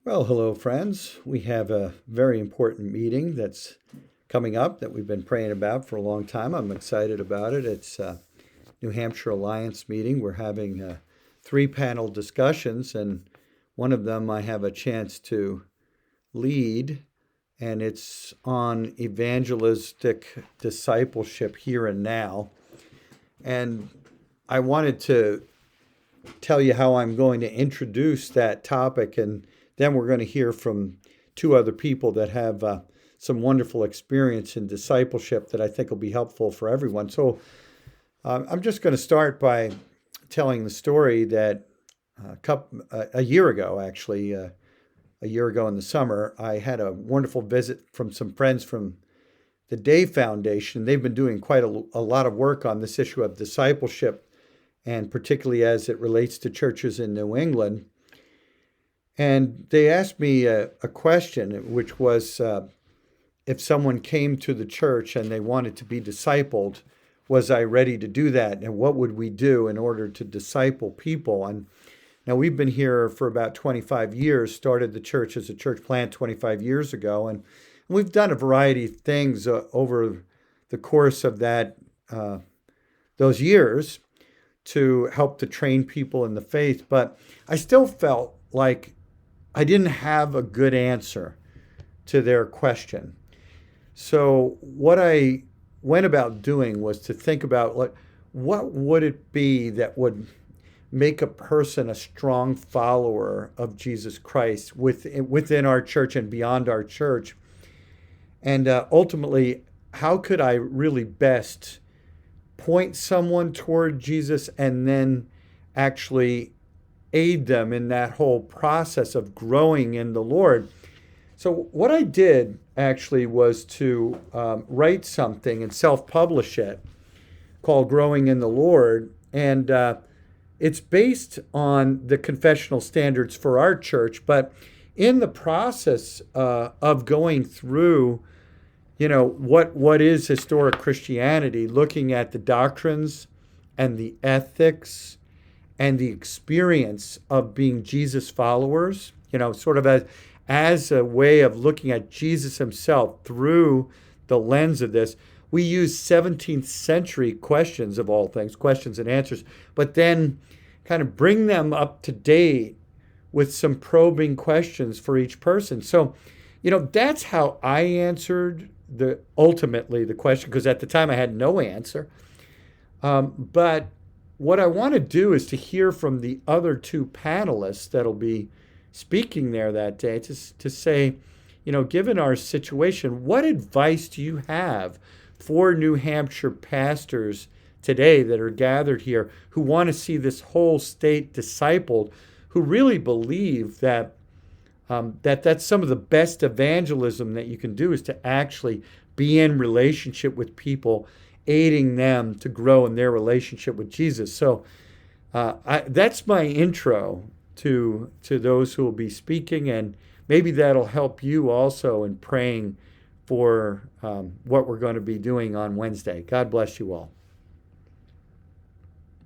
Well, hello, friends. We have a very important meeting that's coming up that we've been praying about for a long time. I'm excited about it. It's a New Hampshire Alliance meeting. We're having three panel discussions, and one of them I have a chance to lead, and it's on evangelistic discipleship here and now. And I wanted to tell you how I'm going to introduce that topic, and then we're going to hear from two other people that have some wonderful experience in discipleship that I think will be helpful for everyone. So I'm just going to start by telling the story that a year ago, actually, a year ago in the summer, I had a wonderful visit from some friends from the Day Foundation. They've been doing quite a lot of work on this issue of discipleship, and particularly as it relates to churches in New England. And they asked me a question, which was if someone came to the church and they wanted to be discipled, was I ready to do that? And what would we do in order to disciple people? And now we've been here for about 25 years, started the church as a church plant 25 years ago. And we've done a variety of things over the course of those years to help to train people in the faith. But I still felt like I didn't have a good answer to their question. So what I went about doing was to think about what would it be that would make a person a strong follower of Jesus Christ within our church and beyond our church. And ultimately, how could I really best point someone toward Jesus and then actually aid them in that whole process of growing in the Lord? So what I did actually was to write something and self-publish it called Growing in the Lord. And it's based on the confessional standards for our church. But in the process of going through what is historic Christianity, looking at the doctrines and the ethics and the experience of being Jesus followers, sort of as a way of looking at Jesus himself through the lens of this. We use 17th century questions of all things, questions and answers, but then kind of bring them up to date with some probing questions for each person. So, that's how I answered ultimately the question, because at the time I had no answer. But what I want to do is to hear from the other two panelists that'll be speaking there that day to say, given our situation, what advice do you have for New Hampshire pastors today that are gathered here who want to see this whole state discipled, who really believe that that's some of the best evangelism that you can do is to actually be in relationship with people, aiding them to grow in their relationship with Jesus. So that's my intro to those who will be speaking, and maybe that'll help you also in praying for what we're going to be doing on Wednesday. God bless you all.